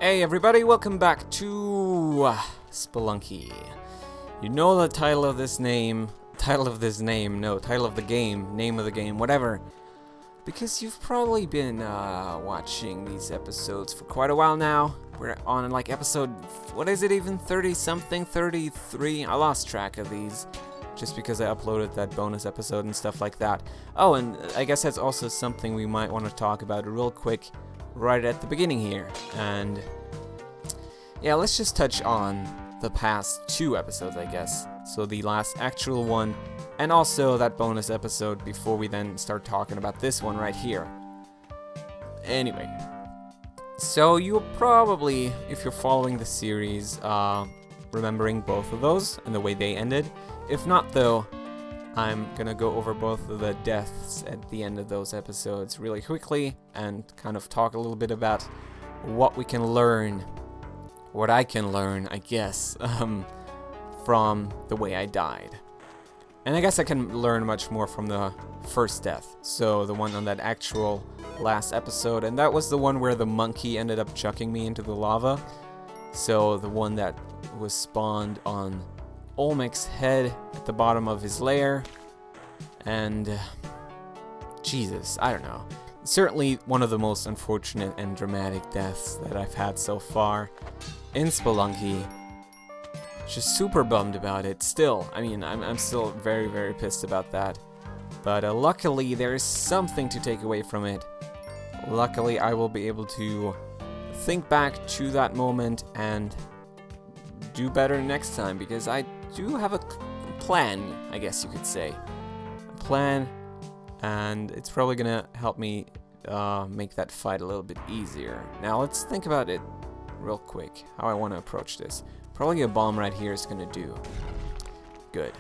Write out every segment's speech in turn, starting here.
Hey everybody, welcome back to Spelunky. You know the title of the game, name of the game, whatever. Because you've probably been watching these episodes for quite a while now. We're on like episode, what is it even, 30-something, 33? I lost track of these. Just because I uploaded that bonus episode and stuff like that. Oh, and I guess that's also something we might want to talk about real quick right at the beginning here. And yeah, let's just touch on the past two episodes, I guess. So the last actual one, and also that bonus episode before we then start talking about this one right here. Anyway, so you'll probably, if you're following the series, remembering both of those and the way they ended. If not, though, I'm gonna go over both of the deaths at the end of those episodes really quickly and kind of talk a little bit about what we can learn, what I can learn, I guess, from the way I died. And I guess I can learn much more from the first death, so the one on that actual last episode, and that was the one where the monkey ended up chucking me into the lava. So the one that was spawned on Olmec's head at the bottom of his lair, and Jesus, I don't know. Certainly one of the most unfortunate and dramatic deaths that I've had so far in Spelunky. Just super bummed about it. Still, I mean, I'm still very, very pissed about that. But luckily, there is something to take away from it. Luckily, I will be able to think back to that moment and do better next time, because I do have a plan, I guess you could say. A plan, and it's probably gonna help me make that fight a little bit easier. Now let's think about it real quick, how I want to approach this. Probably a bomb right here is gonna do. Good.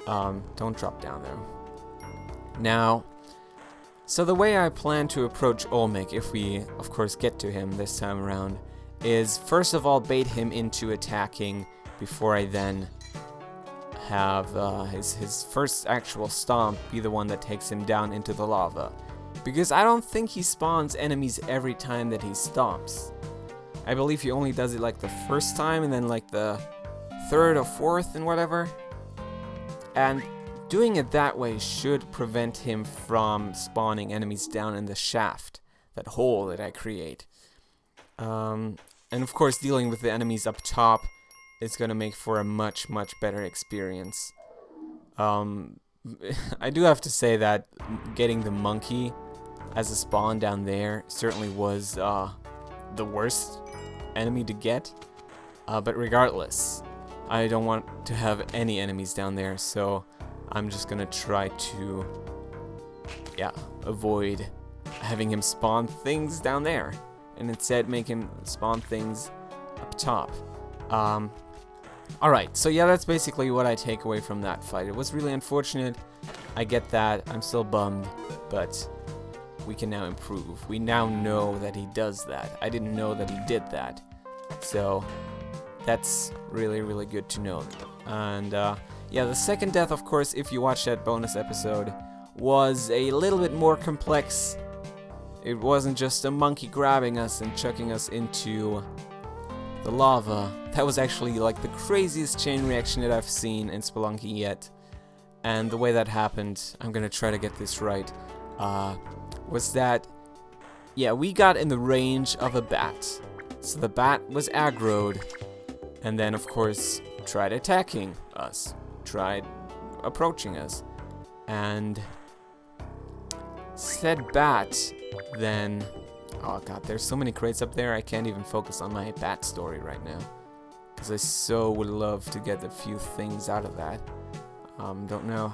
Don't drop down there. Now, so the way I plan to approach Olmec, if we of course get to him this time around, is first of all bait him into attacking before I then have his first actual stomp be the one that takes him down into the lava. Because I don't think he spawns enemies every time that he stomps. I believe he only does it like the first time and then like the third or fourth and whatever. And doing it that way should prevent him from spawning enemies down in the shaft, that hole that I create. And of course, dealing with the enemies up top is going to make for a much, much better experience. I do have to say that getting the monkey as a spawn down there certainly was the worst enemy to get. But regardless, I don't want to have any enemies down there, so I'm just going to try to, avoid having him spawn things down there, and instead make him spawn things up top. Alright, so yeah, that's basically what I take away from that fight. It was really unfortunate, I get that, I'm still bummed, but we can now improve. We now know that he does that. I didn't know that he did that, so that's really, really good to know. And yeah, the second death, of course, if you watch that bonus episode, was a little bit more complex. It wasn't just a monkey grabbing us and chucking us into the lava. That was actually like the craziest chain reaction that I've seen in Spelunky yet. And the way that happened, I'm gonna try to get this right, was that, yeah, we got in the range of a bat. So the bat was aggroed, and then of course tried attacking us, tried approaching us. And said bat then, oh god, there's so many crates up there, I can't even focus on my bat story right now. Because I so would love to get a few things out of that. Don't know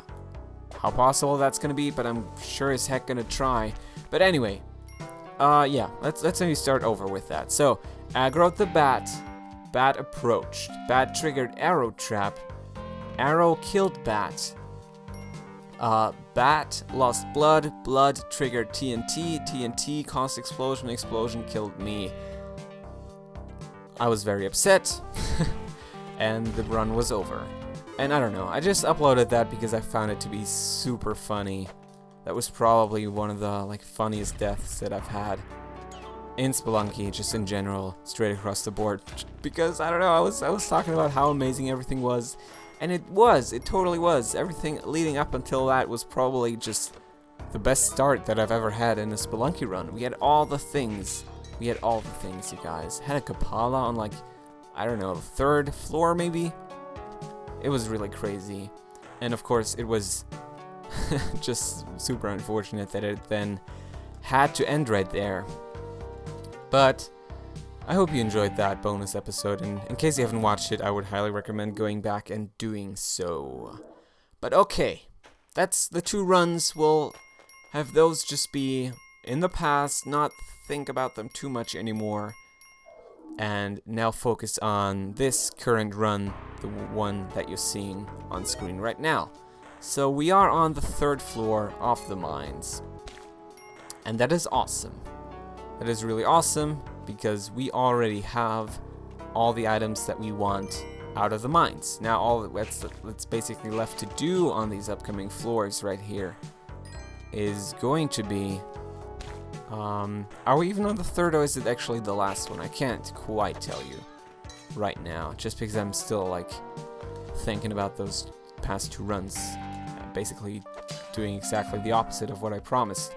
how possible that's gonna be, but I'm sure as heck gonna try. But anyway, yeah, let's maybe start over with that. So, aggroed the bat, bat approached, bat triggered arrow trap, arrow killed bat. Bat lost blood, blood triggered TNT, TNT caused explosion, explosion killed me. I was very upset, and the run was over. And I don't know, I just uploaded that because I found it to be super funny. That was probably one of the funniest deaths that I've had. in Spelunky, just in general, straight across the board. Because, I don't know, I was talking about how amazing everything was. And it totally was. Everything leading up until that was probably just the best start that I've ever had in a Spelunky run. We had all the things. You guys. Had a Kapala on like, I don't know, the 3rd floor maybe? It was really crazy. And of course, it was just super unfortunate that it then had to end right there. But I hope you enjoyed that bonus episode, and in case you haven't watched it, I would highly recommend going back and doing so. But okay, that's the 2 runs. We'll have those just be in the past, not think about them too much anymore, and now focus on this current run, the one that you're seeing on screen right now. So we are on the 3rd floor of the mines, and that is awesome. That is really awesome, because we already have all the items that we want out of the mines. Now all that's basically left to do on these upcoming floors right here is going to be, are we even on the 3rd, or is it actually the last one? I can't quite tell you right now, just because I'm still like thinking about those past 2 runs, basically doing exactly the opposite of what I promised.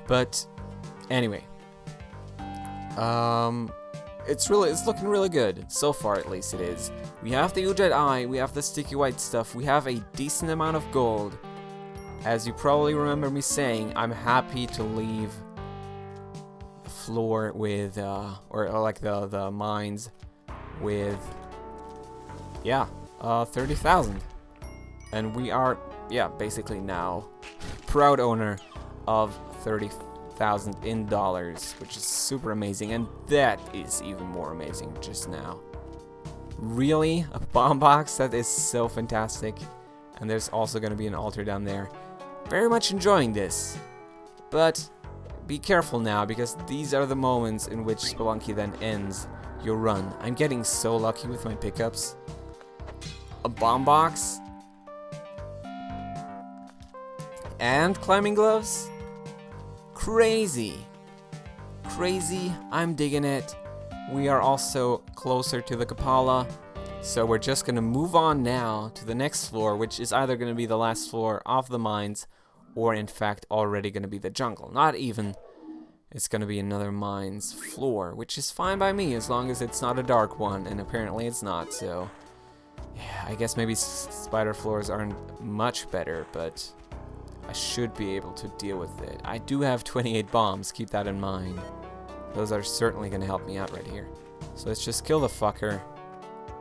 But anyway, it's looking really good so far. At least it is. We have the Ujed Eye, we have the sticky white stuff, we have a decent amount of gold. As you probably remember me saying, I'm happy to leave the floor with, or like the mines with, 30,000. And we are, basically now proud owner of 30,000 in dollars, which is super amazing, and that is even more amazing just now. Really? A bomb box? That is so fantastic. And there's also going to be an altar down there. Very much enjoying this. But be careful now, because these are the moments in which Spelunky then ends your run. I'm getting so lucky with my pickups. A bomb box? And climbing gloves? Crazy. I'm digging it. We are also closer to the Kapala, so we're just gonna move on now to the next floor, which is either gonna be the last floor of the mines, or in fact already gonna be the jungle. Not even. It's gonna be another mines floor, which is fine by me as long as it's not a dark one, and apparently it's not, so yeah, I guess maybe spider floors aren't much better, but I should be able to deal with it. I do have 28 bombs, keep that in mind. Those are certainly going to help me out right here. So let's just kill the fucker,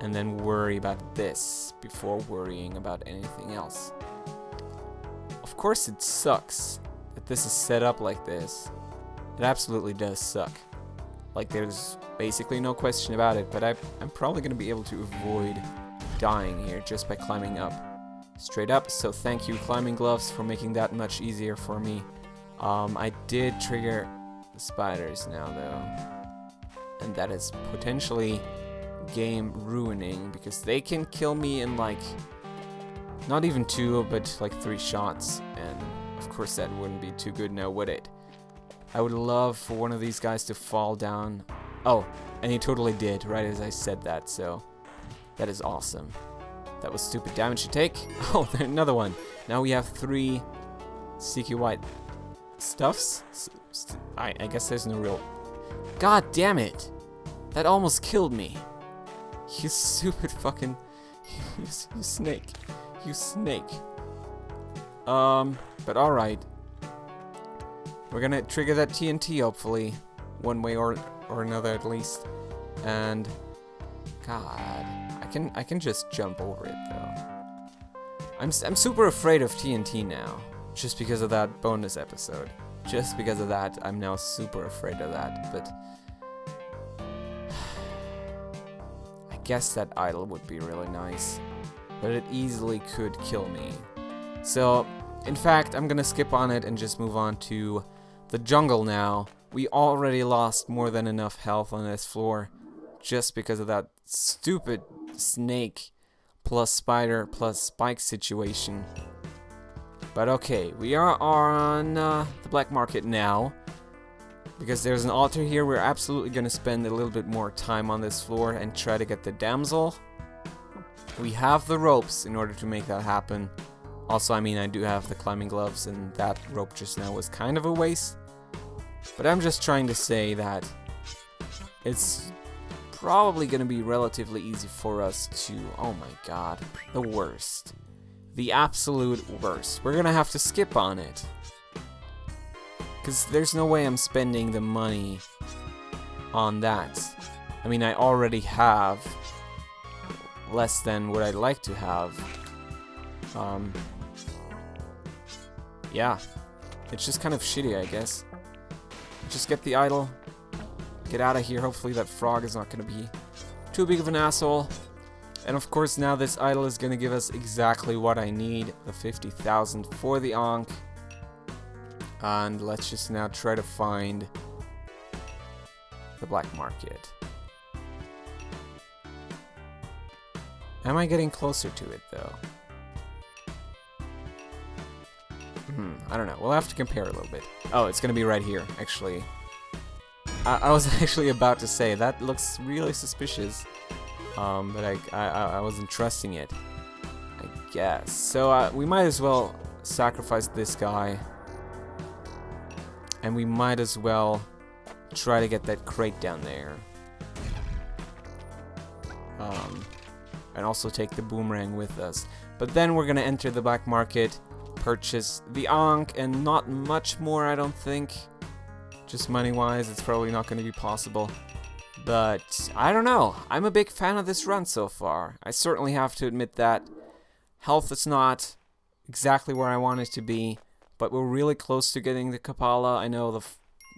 and then worry about this before worrying about anything else. Of course it sucks that this is set up like this. It absolutely does suck. Like, there's basically no question about it, but I'm probably going to be able to avoid dying here just by climbing up. Straight up, so thank you climbing gloves for making that much easier for me. I did trigger the spiders now though, and that is potentially game ruining, because they can kill me in like not even 2 but like 3 shots, and of course that wouldn't be too good now, would it? I would love for one of these guys to fall down. Oh, and he totally did right as I said that, so that is awesome. That was stupid damage to take. Oh, another one. Now we have 3 sticky white stuffs. I guess there's no real... God damn it! That almost killed me. You stupid fucking... you snake. You snake. But alright. We're gonna trigger that TNT, hopefully. One way or another, at least. And... God... I can just jump over it though. I'm super afraid of TNT now, just because of that bonus episode. Just because of that, I'm now super afraid of that. But I guess that idol would be really nice, but it easily could kill me. So, in fact, I'm gonna skip on it and just move on to the jungle now. We already lost more than enough health on this floor, just because of that stupid snake plus spider plus spike situation. But okay, we are on the black market now. because there's an altar here. We're absolutely going to spend a little bit more time on this floor and try to get the damsel. We have the ropes in order to make that happen. Also, I mean, I do have the climbing gloves, and that rope just now was kind of a waste. But I'm just trying to say that it's probably going to be relatively easy for us to... Oh my god, the worst. The absolute worst. We're going to have to skip on it. Because there's no way I'm spending the money on that. I mean, I already have less than what I'd like to have. Yeah. It's just kind of shitty, I guess. Just get the idol. Get out of here. Hopefully that frog is not going to be too big of an asshole. And of course now this idol is going to give us exactly what I need. The 50,000 for the Ankh. And let's just now try to find the black market. Am I getting closer to it though? I don't know. We'll have to compare a little bit. Oh, it's going to be right here, actually. I was actually about to say, that looks really suspicious. But I wasn't trusting it, I guess. So we might as well sacrifice this guy. And we might as well try to get that crate down there. And also take the boomerang with us. But then we're going to enter the black market, purchase the Ankh, and not much more, I don't think. Just money-wise, it's probably not going to be possible. But I don't know. I'm a big fan of this run so far. I certainly have to admit that. Health is not exactly where I want it to be, but we're really close to getting the Kapala. I know the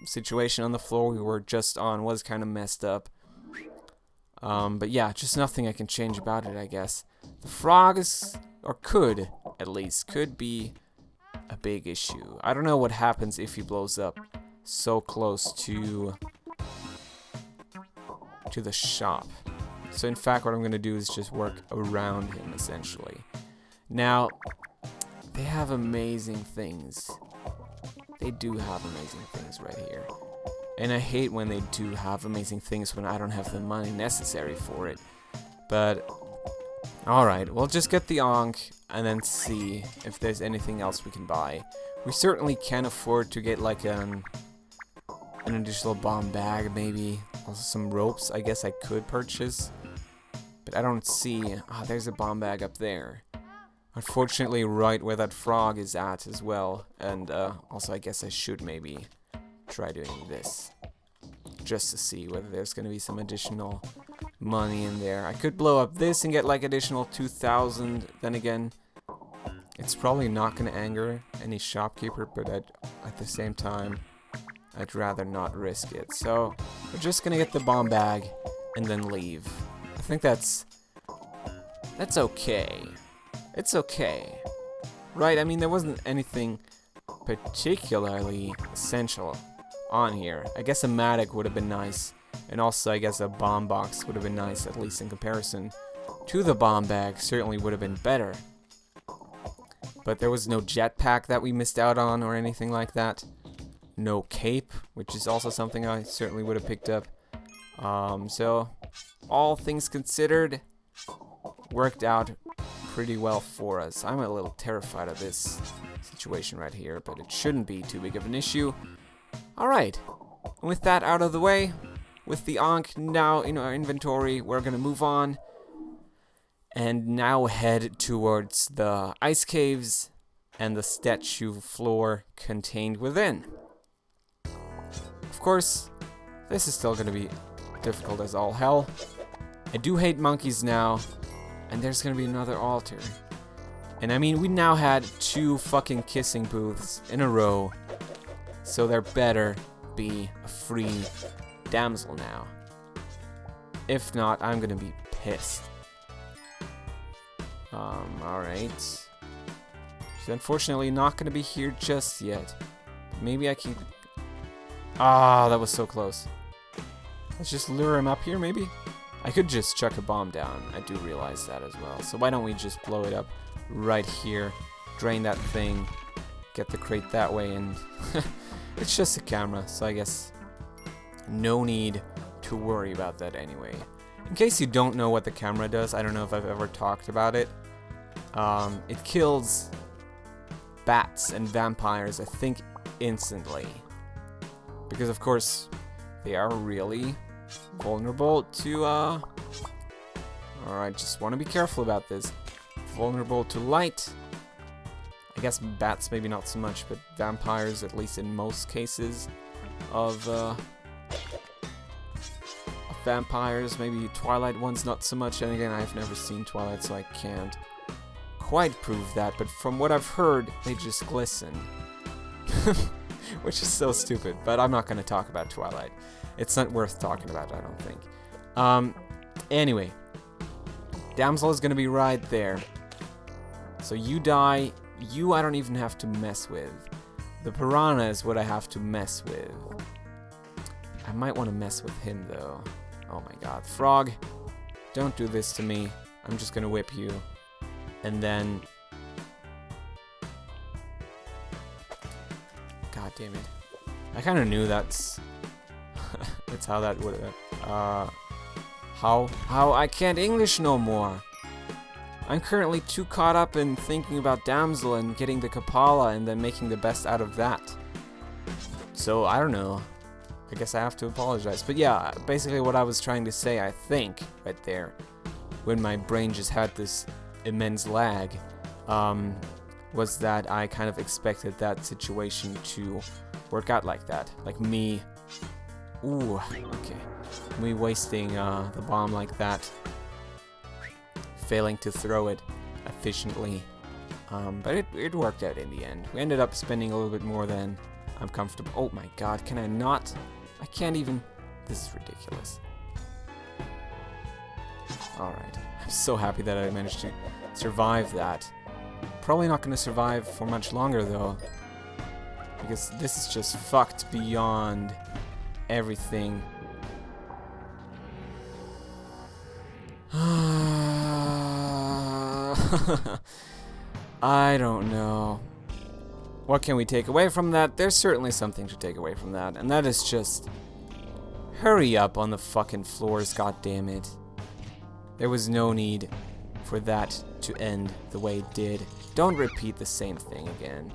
situation on the floor we were just on was kind of messed up. But yeah, just nothing I can change about it, I guess. The frog is, or could, at least, could be a big issue. I don't know what happens if he blows up so close to the shop. So in fact, what I'm going to do is just work around him, essentially. Now, they have amazing things. They do have amazing things right here. And I hate when they do have amazing things when I don't have the money necessary for it. But, alright, we'll just get the Ankh and then see if there's anything else we can buy. We certainly can afford to get like an additional bomb bag, maybe. Also some ropes I guess I could purchase. But I don't see... Ah, there's a bomb bag up there. Unfortunately, right where that frog is at as well. And also I guess I should maybe try doing this. Just to see whether there's going to be some additional money in there. I could blow up this and get like additional 2,000. Then again, it's probably not going to anger any shopkeeper, but at the same time, I'd rather not risk it. So we're just going to get the bomb bag and then leave. I think that's okay. It's okay. Right, I mean, there wasn't anything particularly essential on here. I guess a Matic would have been nice. And also, I guess a bomb box would have been nice, at least in comparison to the bomb bag. Certainly would have been better. But there was no jetpack that we missed out on or anything like that. No cape, which is also something I certainly would have picked up. So, all things considered, worked out pretty well for us. I'm a little terrified of this situation right here, but it shouldn't be too big of an issue. Alright, with that out of the way, with the Ankh now in our inventory, we're going to move on and now head towards the ice caves and the statue floor contained within. Of course, this is still going to be difficult as all hell. I do hate monkeys now, and there's going to be another altar. And I mean, we now had 2 fucking kissing booths in a row, so there better be a free damsel now. If not, I'm going to be pissed. Alright. She's unfortunately not going to be here just yet. Maybe I can... Ah, that was so close. Let's just lure him up here, maybe? I could just chuck a bomb down. I do realize that as well. So why don't we just blow it up right here, drain that thing, get the crate that way, and it's just a camera, so I guess no need to worry about that anyway. In case you don't know what the camera does, I don't know if I've ever talked about it. It kills bats and vampires, I think, instantly. Because, of course, they are really vulnerable to, Alright, just want to be careful about this. Vulnerable to light. I guess bats maybe not so much, but vampires, at least in most cases of vampires. Maybe Twilight ones not so much. And again, I've never seen Twilight, so I can't quite prove that. But from what I've heard, they just glisten. Which is so stupid, but I'm not going to talk about Twilight. It's not worth talking about, I don't think. Anyway. Damsel is going to be right there. So you die. You I don't even have to mess with. The piranha is what I have to mess with. I might want to mess with him, though. Oh my god. Frog, don't do this to me. I'm just going to whip you. And then... God damn it. I kind of knew that's... that's how that would have... How I can't English no more. I'm currently too caught up in thinking about Damsel and getting the Kapala and then making the best out of that. So, I don't know. I guess I have to apologize. But yeah, basically what I was trying to say, I think, right there, when my brain just had this immense lag, was that I kind of expected that situation to work out like that. Like me... Ooh, okay. Me wasting the bomb like that. Failing to throw it efficiently. But it worked out in the end. We ended up spending a little bit more than I'm comfortable. Oh my god, can I not? I can't even... This is ridiculous. Alright. I'm so happy that I managed to survive that. Probably not going to survive for much longer though. Because this is just fucked beyond everything. I don't know. What can we take away from that? There's certainly something to take away from that, and that is just hurry up on the fucking floors, goddammit. There was no need for that to end the way it did. Don't repeat the same thing again.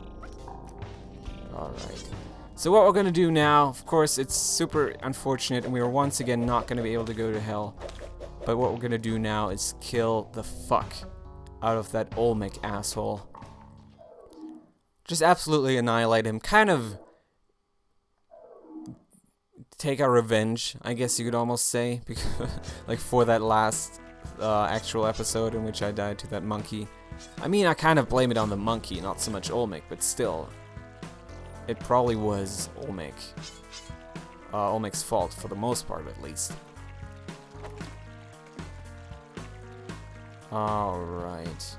Alright. So what we're gonna do now, of course, it's super unfortunate, and we are once again not gonna be able to go to hell. But what we're gonna do now is kill the fuck out of that Olmec asshole. Just absolutely annihilate him. Kind of take our revenge, I guess you could almost say, because like for that last actual episode in which I died to that monkey. I mean, I kind of blame it on the monkey, not so much Olmec, but still, it probably was Olmec's fault for the most part, at least. Alright.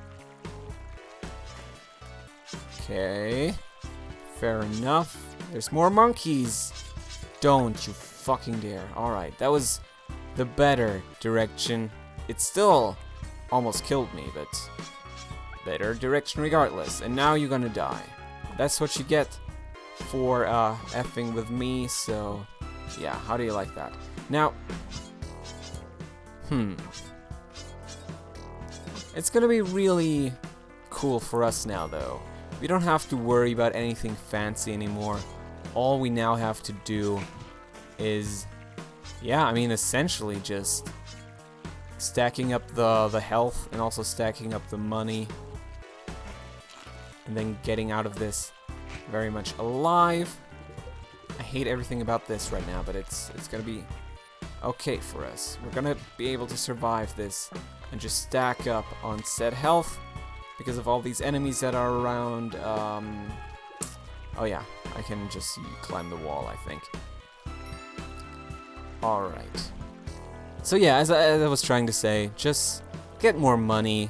Okay. Fair enough. There's more monkeys. Don't you fucking dare. Alright, that was the better direction. It still almost killed me, but better direction regardless. And now you're gonna die. That's what you get for effing with me, so yeah, how do you like that? Now, it's gonna be really cool for us now, though. We don't have to worry about anything fancy anymore. All we now have to do is, yeah, I mean, essentially just stacking up the health and also stacking up the money. And then getting out of this very much alive. I hate everything about this right now, but it's gonna be okay for us. We're gonna be able to survive this and just stack up on said health because of all these enemies that are around. Oh yeah, I can just climb the wall, I think. Alright. So yeah, as I was trying to say, just get more money.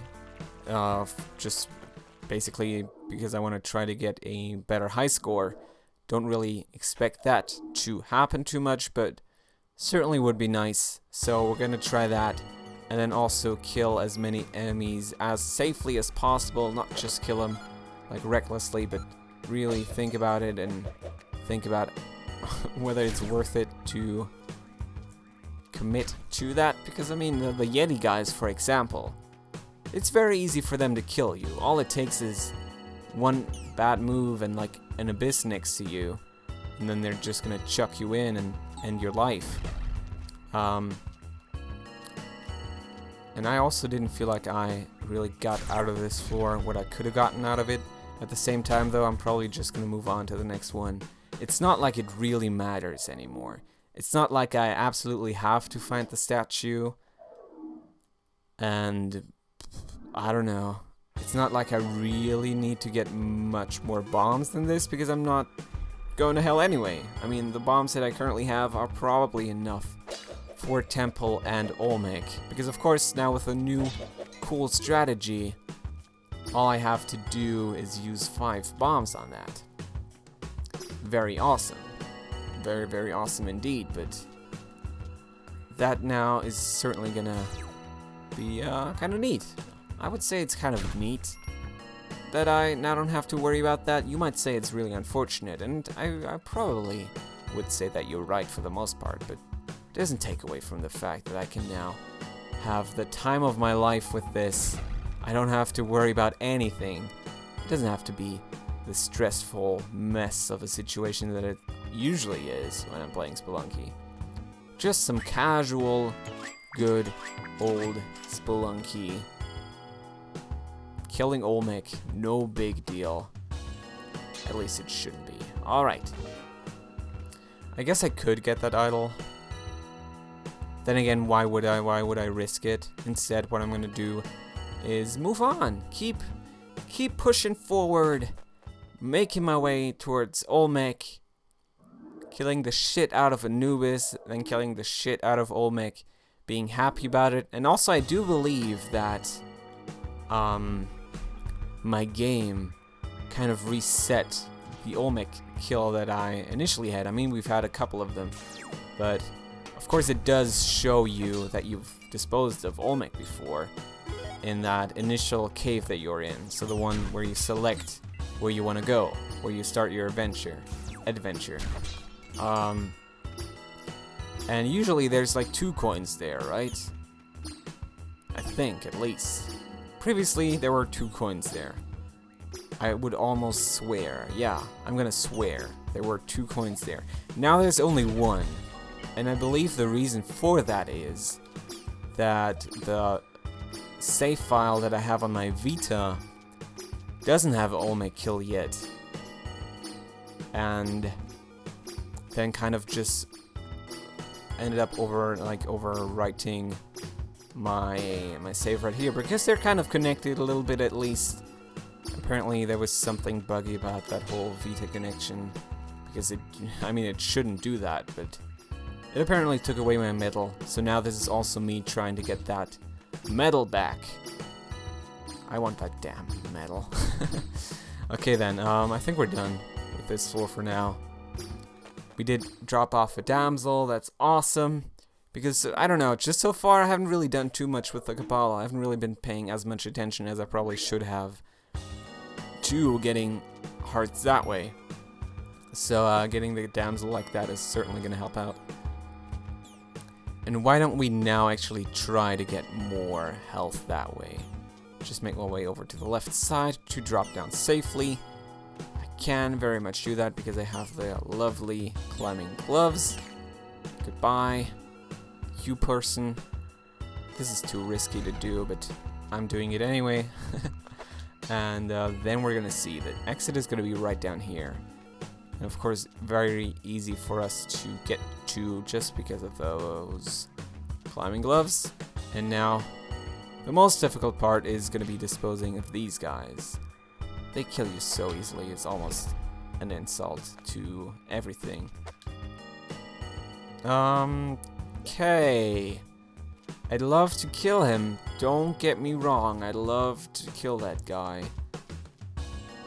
Just basically because I want to try to get a better high score. Don't really expect that to happen too much, but certainly would be nice. So we're gonna try that. And then also kill as many enemies as safely as possible. Not just kill them like recklessly, but really think about it and think about whether it's worth it to commit to that, because I mean the Yeti guys, for example, it's very easy for them to kill you. All it takes is one bad move and like an abyss next to you, and then they're just gonna chuck you in and end your life. And I also didn't feel like I really got out of this floor what I could have gotten out of it. At the same time though, I'm probably just gonna move on to the next one. It's not like it really matters anymore. It's not like I absolutely have to find the statue. And I don't know. It's not like I really need to get much more bombs than this, because I'm not going to hell anyway. I mean, the bombs that I currently have are probably enough for Temple and Olmec, because of course now with a new cool strategy, all I have to do is use 5 bombs on that. Very awesome. Very, very awesome indeed, but that now is certainly gonna be kind of neat. I would say it's kind of neat that I now don't have to worry about that. You might say it's really unfortunate, and I probably would say that you're right for the most part, but it doesn't take away from the fact that I can now have the time of my life with this. I don't have to worry about anything. It doesn't have to be the stressful mess of a situation that it usually is when I'm playing Spelunky. Just some casual, good, old Spelunky. Killing Olmec, no big deal. At least it shouldn't be. Alright. I guess I could get that idol. Then again, why would I risk it? Instead, what I'm gonna do is move on. Keep pushing forward. Making my way towards Olmec. Killing the shit out of Anubis, then killing the shit out of Olmec. Being happy about it. And also I do believe that my game kind of reset the Olmec kill that I initially had. I mean, we've had a couple of them, but of course it does show you that you've disposed of Olmec before in that initial cave that you're in. So the one where you select where you want to go, where you start your adventure. And usually there's like 2 coins there, right? I think, at least. Previously, there were 2 coins there. I would almost swear. Yeah, I'm gonna swear. There were 2 coins there. Now there's only 1. And I believe the reason for that is that the save file that I have on my Vita doesn't have Olmec kill yet. And then kind of just ended up overwriting my save right here, because they're kind of connected a little bit at least. Apparently there was something buggy about that whole Vita connection, because it shouldn't do that, but it apparently took away my medal. So now this is also me trying to get that medal back. I want that damn medal. Okay then, I think we're done with this floor for now. We did drop off a damsel, that's awesome. Because, I don't know, just so far I haven't really done too much with the Kabbalah. I haven't really been paying as much attention as I probably should have to getting hearts that way. So, getting the damsel like that is certainly going to help out. And why don't we now actually try to get more health that way? Just make my way over to the left side to drop down safely. I can very much do that because I have the lovely climbing gloves. Goodbye. You person. This is too risky to do, but I'm doing it anyway. And then we're gonna see that exit is gonna be right down here, and of course very easy for us to get to just because of those climbing gloves. And now the most difficult part is gonna be disposing of these guys. They kill you so easily, it's almost an insult to everything. Okay. I'd love to kill him. Don't get me wrong. I'd love to kill that guy.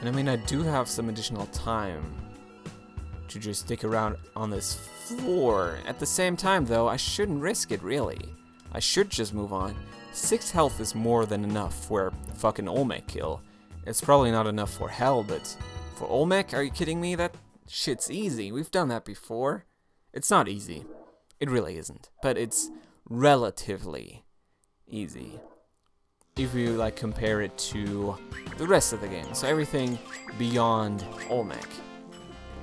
And I mean, I do have some additional time to just stick around on this floor. At the same time, though, I shouldn't risk it, really. I should just move on. 6 health is more than enough for fucking Olmec kill. It's probably not enough for hell, but for Olmec, are you kidding me? shit's easy. We've done that before. It's not easy. It really isn't. But it's relatively easy if you like compare it to the rest of the game. So everything beyond Olmec,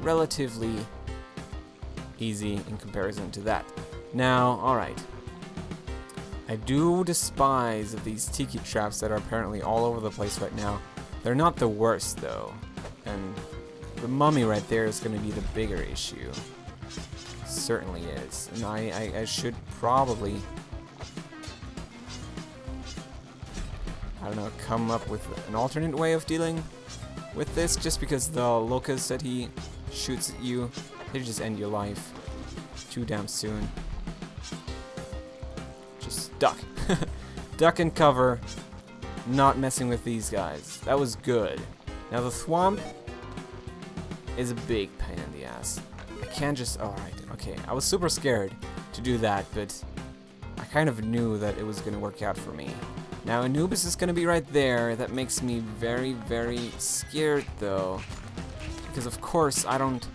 relatively easy in comparison to that. Now, alright. I do despise these tiki traps that are apparently all over the place right now. They're not the worst though. And the mummy right there is going to be the bigger issue. Certainly is. And I should probably, I don't know, come up with an alternate way of dealing with this, just because the locusts that he shoots at you, they just end your life too damn soon. Just duck. Duck and cover. Not messing with these guys. That was good. Now the thwomp is a big pain in the ass. I can't just... Alright, okay. I was super scared to do that, but I kind of knew that it was going to work out for me. Now Anubis is going to be right there. That makes me very, very scared, though. Because of course I don't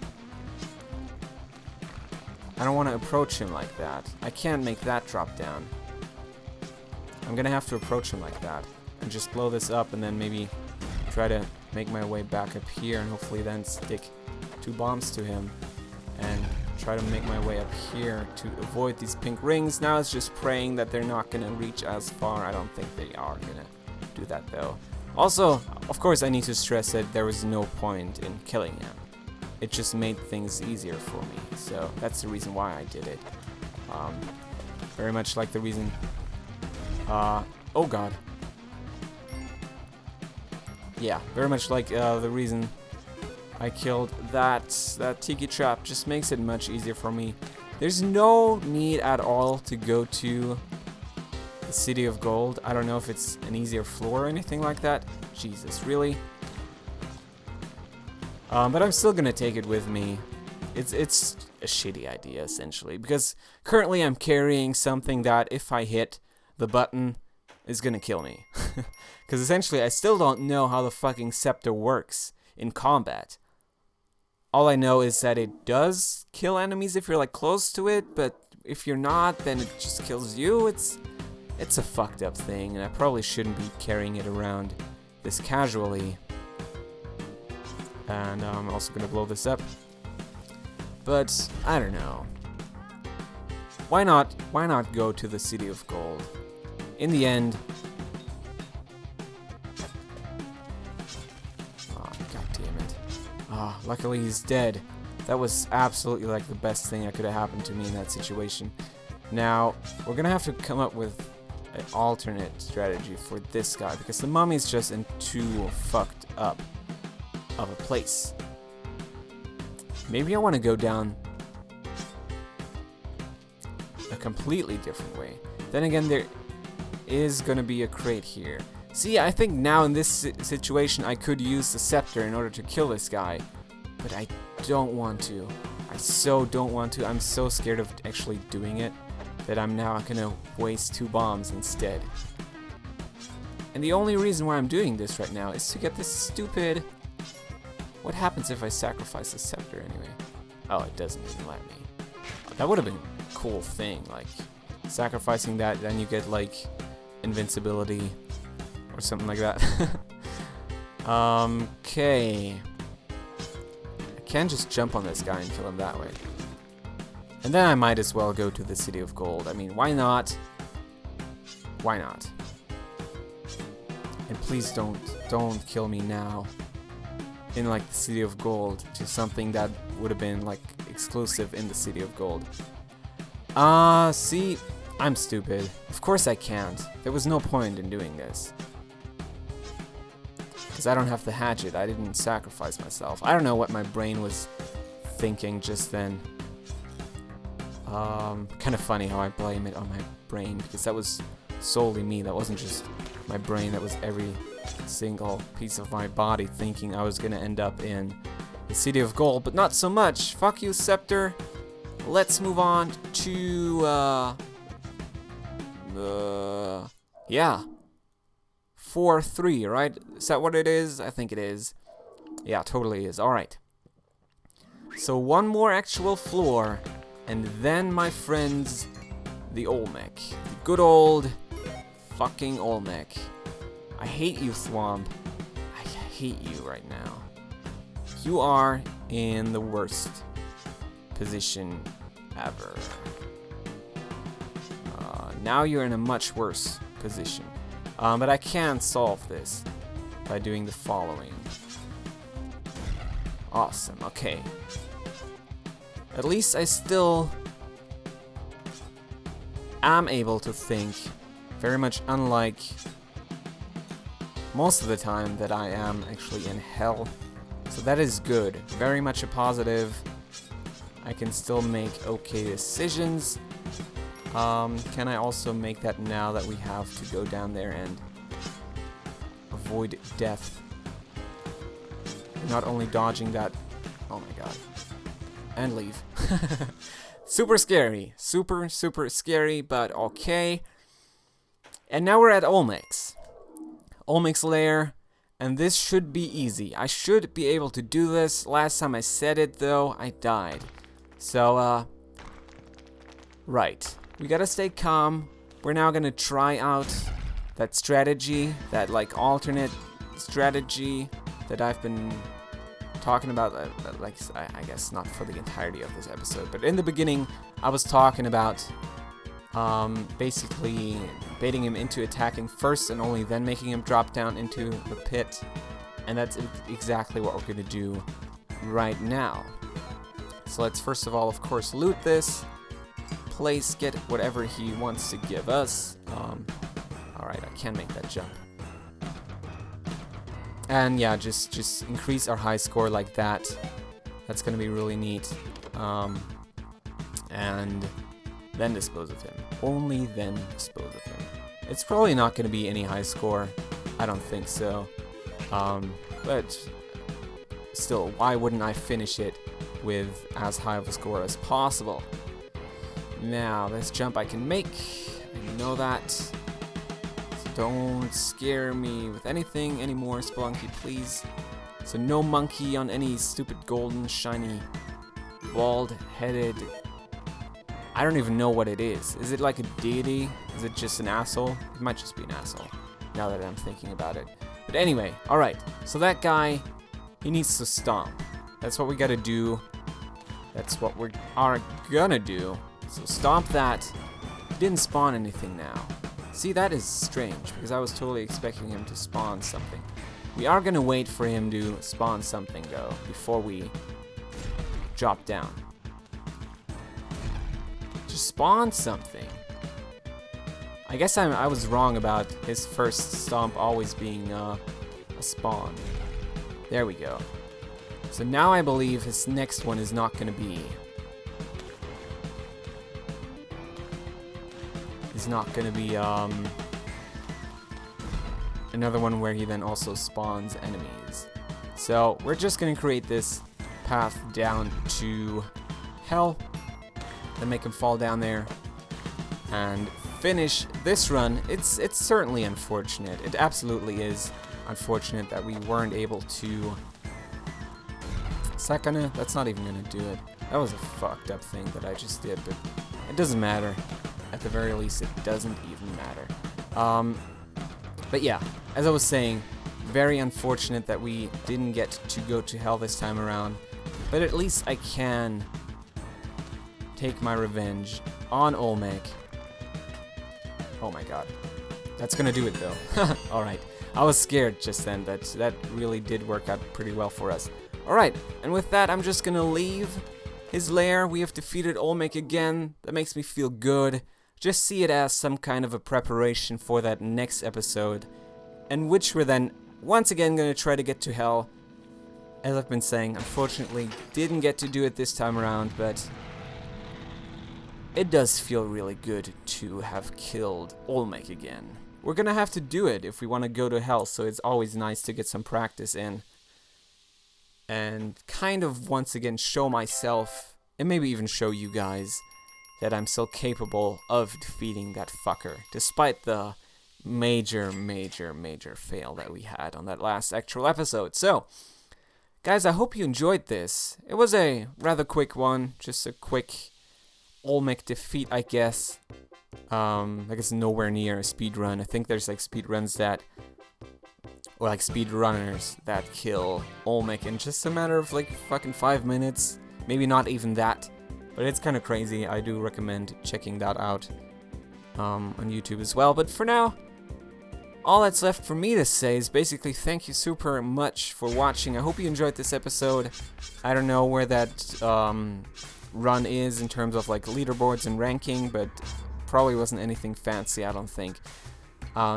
want to approach him like that. I can't make that drop down. I'm going to have to approach him like that. And just blow this up and then maybe try to make my way back up here and hopefully then stick 2 bombs to him and try to make my way up here to avoid these pink rings. Now it's just praying that they're not gonna reach as far. I don't think they are gonna do that though. Also, of course I need to stress that there was no point in killing him. It just made things easier for me, so that's the reason why I did it. Very much like the reason, oh god. Yeah, very much like the reason I killed that tiki trap. Just makes it much easier for me. There's no need at all to go to the City of Gold. I don't know if it's an easier floor or anything like that. Jesus, really? But I'm still gonna take it with me. It's a shitty idea, essentially, because currently I'm carrying something that, if I hit the button, is gonna kill me. Because essentially I still don't know how the fucking scepter works in combat. All I know is that it does kill enemies if you're like close to it, but if you're not, then it just kills you. It's a fucked up thing, and I probably shouldn't be carrying it around this casually. And I'm also gonna blow this up. But I don't know. Why not go to the City of Gold? In the end, luckily he's dead. That was absolutely like the best thing that could have happened to me in that situation. Now, we're gonna have to come up with an alternate strategy for this guy, because the mummy's just in too fucked up of a place. Maybe I want to go down a completely different way. Then again, there is gonna be a crate here. See, I think now in this situation I could use the scepter in order to kill this guy. But I don't want to. I so don't want to. I'm so scared of actually doing it that I'm now gonna waste 2 bombs instead. And the only reason why I'm doing this right now is to get this stupid... What happens if I sacrifice the scepter anyway? Oh, it doesn't even let me. That would have been a cool thing, like sacrificing that, then you get like invincibility or something like that. Okay. Can't just jump on this guy and kill him that way. And then I might as well go to the City of Gold. I mean, why not? Why not? And please don't kill me now. In like the City of Gold to something that would have been like exclusive in the City of Gold. See, I'm stupid. Of course I can't. There was no point in doing this. Because I don't have the hatchet. I didn't sacrifice myself. I don't know what my brain was thinking just then. Kind of funny how I blame it on my brain, because that was solely me. That wasn't just my brain. That was every single piece of my body thinking I was gonna end up in the City of Gold, but not so much. Fuck you, Scepter. Let's move on to yeah. 4-3, right? Is that what it is? I think it is. Yeah, totally is. Alright. So one more actual floor, and then, my friends, the Olmec. The good old fucking Olmec. I hate you, Swamp. I hate you right now. You are in the worst position ever. Now you're in a much worse position. But I can solve this by doing the following. Awesome, okay. At least I still am able to think, very much unlike most of the time that I am actually in hell. So that is good, very much a positive. I can still make okay decisions. Can I also make that now that we have to go down there and avoid death? Not only dodging that, oh my god, and leave. Super scary, super scary, but okay. And now we're at Olmec's lair, and this should be easy. I should be able to do this. Last time I said it though, I died. So, right. We gotta stay calm. We're now gonna try out that strategy, that like alternate strategy that I've been talking about, like I guess not for the entirety of this episode, but in the beginning I was talking about basically baiting him into attacking first and only then making him drop down into the pit, and that's exactly what we're gonna do right now. So let's first of all, of course, loot this place, get whatever he wants to give us. Alright, I can make that jump. And yeah, just increase our high score like that. That's gonna be really neat. And then dispose of him. Only then dispose of him. It's probably not gonna be any high score. I don't think so. But still, why wouldn't I finish it with as high of a score as possible? Now, this jump I can make. I know that. So don't scare me with anything anymore, Spelunky, please. So no monkey on any stupid golden, shiny, bald-headed... I don't even know what it is. Is it like a deity? Is it just an asshole? It might just be an asshole, now that I'm thinking about it. But anyway, alright. So that guy, he needs to stomp. That's what we gotta do. That's what we are gonna do. So stomp that. Didn't spawn anything now. See, that is strange, because I was totally expecting him to spawn something. We are gonna wait for him to spawn something, though, before we drop down. Just spawn something. I guess I was wrong about his first stomp always being a spawn. There we go. So now I believe his next one is not gonna be... not gonna be another one where he then also spawns enemies. So we're just gonna create this path down to hell, then make him fall down there and finish this run. It's certainly unfortunate. It absolutely is unfortunate that we weren't able to... That's not even gonna do it. That was a fucked up thing that I just did, but it doesn't matter. At the very least, it doesn't even matter. But yeah, as I was saying, very unfortunate that we didn't get to go to hell this time around. But at least I can take my revenge on Olmec. Oh my god. That's gonna do it though. Alright. I was scared just then, but that really did work out pretty well for us. Alright, and with that, I'm just gonna leave his lair. We have defeated Olmec again. That makes me feel good. Just see it as some kind of a preparation for that next episode, in which we're then once again going to try to get to hell. As I've been saying, unfortunately didn't get to do it this time around, but it does feel really good to have killed Olmec again. We're going to have to do it if we want to go to hell, so it's always nice to get some practice in. And kind of once again show myself, and maybe even show you guys, that I'm still capable of defeating that fucker, despite the major fail that we had on that last actual episode. So, Guys, I hope you enjoyed this. It was a rather quick one, just a quick Olmec defeat, I guess. Like it's nowhere near a speedrun. I think there's like speedruns that, or like speedrunners that kill Olmec in just a matter of like fucking 5 minutes. Maybe not even that, but it's kind of crazy. I do recommend checking that out on YouTube as well. But for now, all that's left for me to say is basically thank you super much for watching. I hope you enjoyed this episode. I don't know where that run is in terms of like leaderboards and ranking, but probably wasn't anything fancy, I don't think.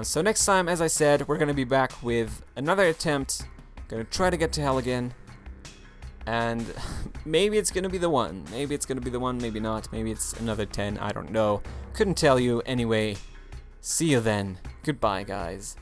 So next time, as I said, we're going to be back with another attempt. Going to try to get to hell again. And maybe it's going to be the one. Maybe it's going to be the one, maybe not. Maybe it's another 10, I don't know. Couldn't tell you. Anyway, see you then. Goodbye, guys.